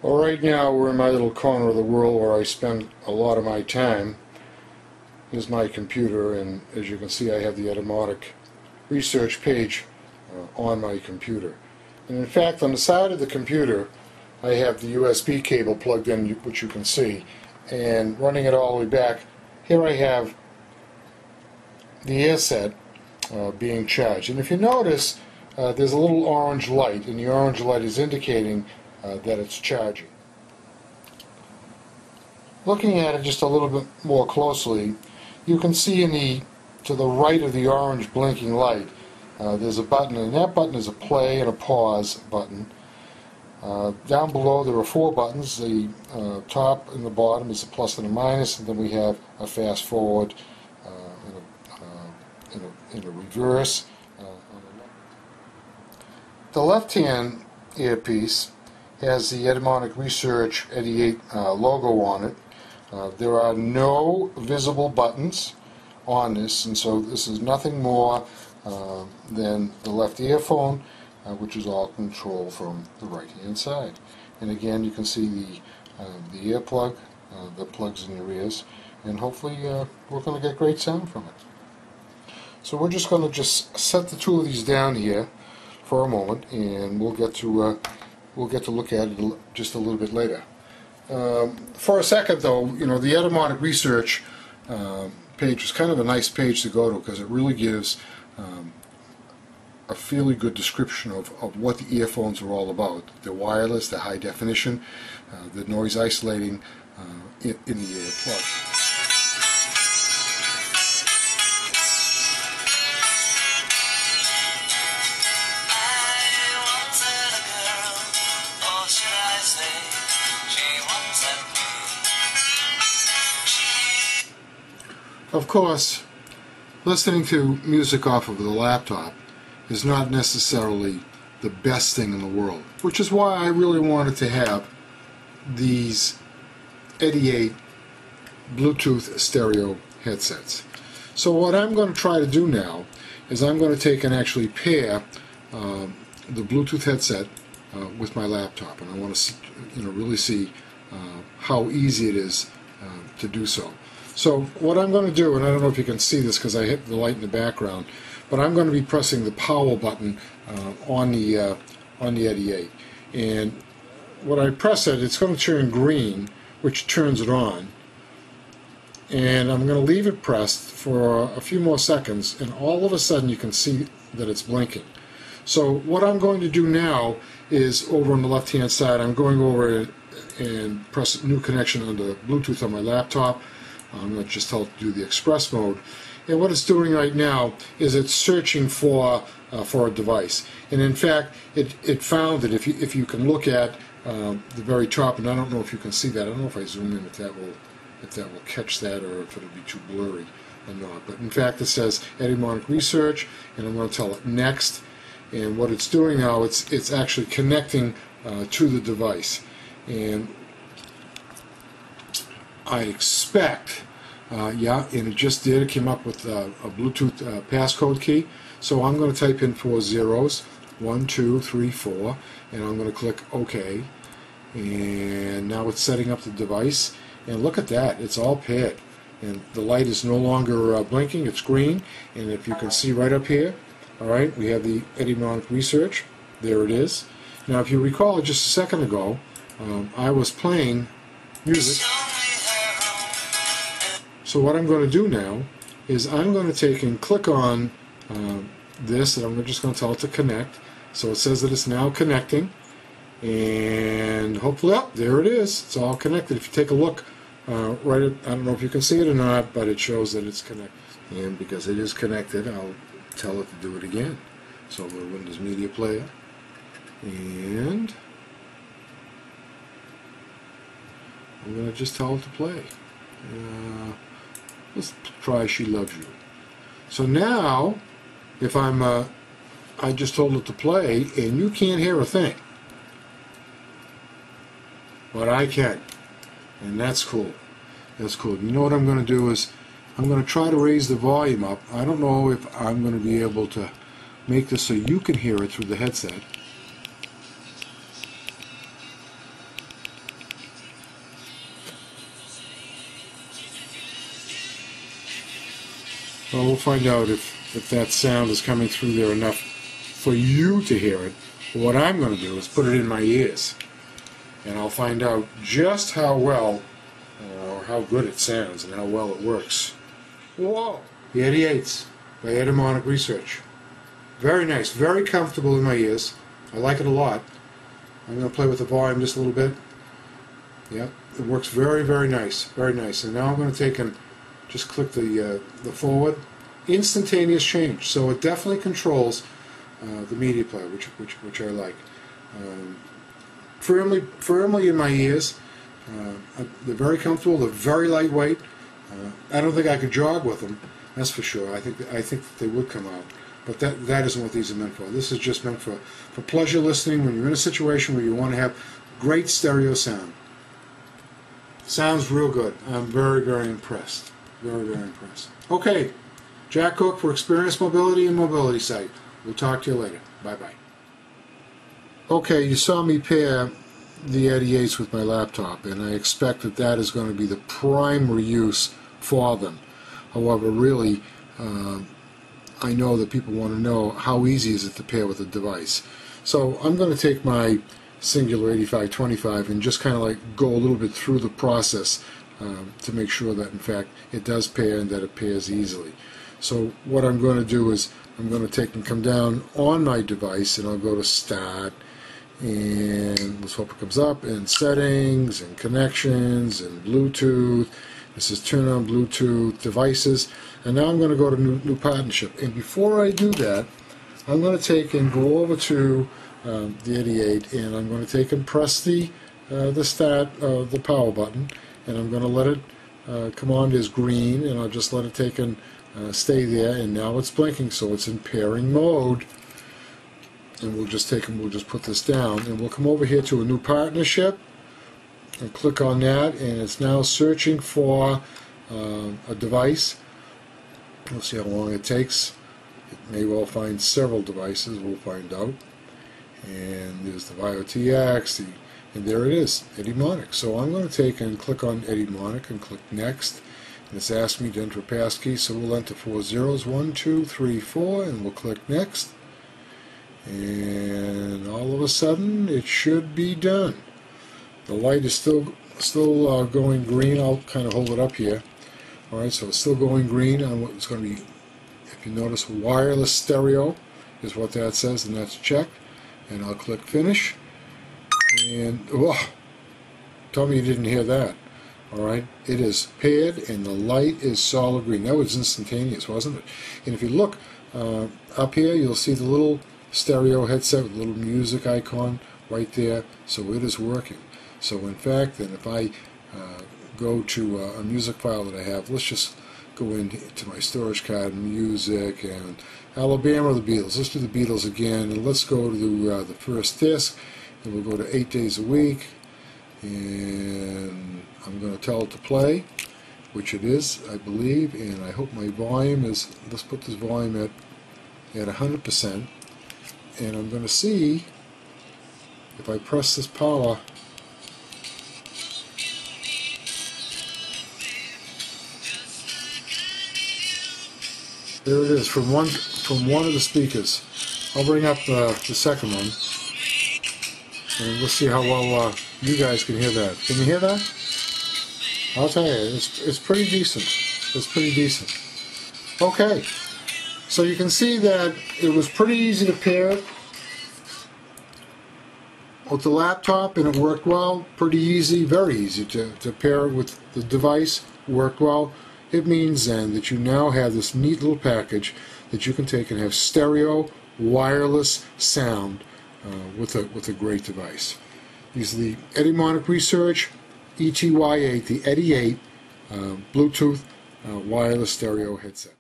Well, right now we're in my little corner of the world where I spend a lot of my time. Here's my computer, and as you can see I have the Etymotic Research page on my computer. And in fact, on the side of the computer I have the USB cable plugged in, which you can see, and running it all the way back, here I have the earset being charged. And if you notice, there's a little orange light, and the orange light is indicating that it's charging. Looking at it just a little bit more closely, you can see to the right of the orange blinking light, there's a button, and that button is a play and a pause button. Down below there are 4 buttons. The top and the bottom is a plus and a minus, and then we have a fast forward and a reverse. The left-hand earpiece has the Etymotic Research ety-8 logo on it. There are no visible buttons on this, and so this is nothing more than the left earphone, which is all controlled from the right-hand side. And again, you can see the earplug that plugs in your ears, and hopefully we're going to get great sound from it. So we're just going to set the 2 of these down here for a moment, and we'll get to look at it just a little bit later. For a second, though, the Etymotic Research page is kind of a nice page to go to, because it really gives a fairly good description of what the earphones are all about. They're wireless, they're high definition, they're noise isolating in the earplug. Of course, listening to music off of the laptop is not necessarily the best thing in the world, which is why I really wanted to have these ety-8 Bluetooth stereo headsets. So what I'm going to try to do now is I'm going to take and actually pair the Bluetooth headset with my laptop, and I want to really see how easy it is to do so. So what I'm going to do, and I don't know if you can see this because I hit the light in the background, but I'm going to be pressing the power button on the ety-8. And when I press it, it's going to turn green, which turns it on. And I'm going to leave it pressed for a few more seconds, and all of a sudden you can see that it's blinking. So what I'm going to do now is, over on the left-hand side, I'm going over and press new connection on the Bluetooth on my laptop. I'm going to just tell it to do the express mode. And what it's doing right now is it's searching for a device. And in fact, it found that if you can look at the very top, and I don't know if you can see that. I don't know if I zoom in if that will catch that, or if it'll be too blurry or not. But in fact, it says Etymotic Research, and I'm going to tell it next. And what it's doing now, it's actually connecting to the device. And I expect, yeah, and it just did. It came up with a Bluetooth passcode key. So I'm going to type in 4 zeros, 1, 2, 3, 4, and I'm going to click OK. And now it's setting up the device. And look at that, it's all paired. And the light is no longer blinking, it's green. And if you can see right up here, all right, we have the Etymotic Research. There it is. Now, if you recall just a second ago, I was playing music. So what I'm going to do now is I'm going to take and click on this, and I'm just going to tell it to connect. So it says that it's now connecting, and hopefully, oh, there it is. It's all connected. If you take a look, I don't know if you can see it or not, but it shows that it's connected. And because it is connected, I'll tell it to do it again. So go to Windows Media Player, and I'm going to just tell it to play. Let's try She Loves You. So now, if I just told it to play, and you can't hear a thing. But I can. And that's cool. That's cool. You know what I'm going to do is, I'm going to try to raise the volume up. I don't know if I'm going to be able to make this so you can hear it through the headset. Well, we'll find out if that sound is coming through there enough for you to hear it. What I'm going to do is put it in my ears, and I'll find out just how well or how good it sounds and how well it works. Whoa! The Ety-8s by Etymotic Research. Very nice, very comfortable in my ears. I like it a lot. I'm going to play with the volume just a little bit. Yep, it works very, very nice, very nice. And now I'm going to take and just click the forward. Instantaneous change, so it definitely controls the media player, which I like. Firmly in my ears. They're very comfortable. They're very lightweight. I don't think I could jog with them. That's for sure. I think that they would come out. But that isn't what these are meant for. This is just meant for pleasure listening when you're in a situation where you want to have great stereo sound. Sounds real good. I'm very, very impressed. Very, very impressed. Okay, Jack Cook for Experience Mobility and Mobility Site. We'll talk to you later. Bye-bye. Okay, you saw me pair the Ety-8s with my laptop, and I expect that is going to be the primary use for them. However, really, I know that people want to know how easy is it to pair with a device. So I'm going to take my Singular 8525 and just kind of like go a little bit through the process to make sure that in fact it does pair and that it pairs easily. So what I'm going to do is I'm going to take and come down on my device, and I'll go to Start, and let's hope it comes up, and Settings, and Connections, and Bluetooth. This is Turn on Bluetooth Devices, and now I'm going to go to New Partnership. And before I do that, I'm going to take and go over to the Ety-8, and I'm going to take and press the Start, the power button, and I'm going to let it come on as green, and I'll just let it take and stay there, and now it's blinking, so it's in pairing mode. And we'll just take and we'll just put this down, and we'll come over here to a New Partnership and click on that, and it's now searching for a device. We'll see how long it takes. It may well find several devices. We'll find out. And there's the VioTX, and there it is, Etymotic. So I'm going to take and click on Etymotic and click Next. And it's asked me to enter a passkey, so we'll enter 4 zeros, 1, 2, 3, 4, and we'll click Next. And all of a sudden, it should be done. The light is still going green. I'll kind of hold it up here. All right, so it's still going green on what it's going to be. If you notice, wireless stereo is what that says, and that's checked. And I'll click Finish. And oh, tell me you didn't hear that. All right, it is paired, and the light is solid green. That was instantaneous, wasn't it? And if you look up here, you'll see the little stereo headset with a little music icon right there. So it is working. So in fact, then if I go to a music file that I have, let's just go into my storage card, music, and Alabama, the Beatles. Let's do the Beatles again, and let's go to the first disc, and we'll go to 8 days a week, and I'm going to tell it to play, which it is, I believe, and I hope my volume is, let's put this volume at 100%, and I'm going to see if I press this power. There it is from one of the speakers. I'll bring up the second one, and we'll see how well you guys can hear that. Can you hear that? I'll tell you, it's pretty decent. It's pretty decent. Okay, so you can see that it was pretty easy to pair with the laptop, and it worked well. Pretty easy, very easy to pair it with the device. Worked well. It means then that you now have this neat little package that you can take and have stereo, wireless sound with a great device. These are the Etymotic Research ETY-8, the Ety-8 Bluetooth wireless stereo headset.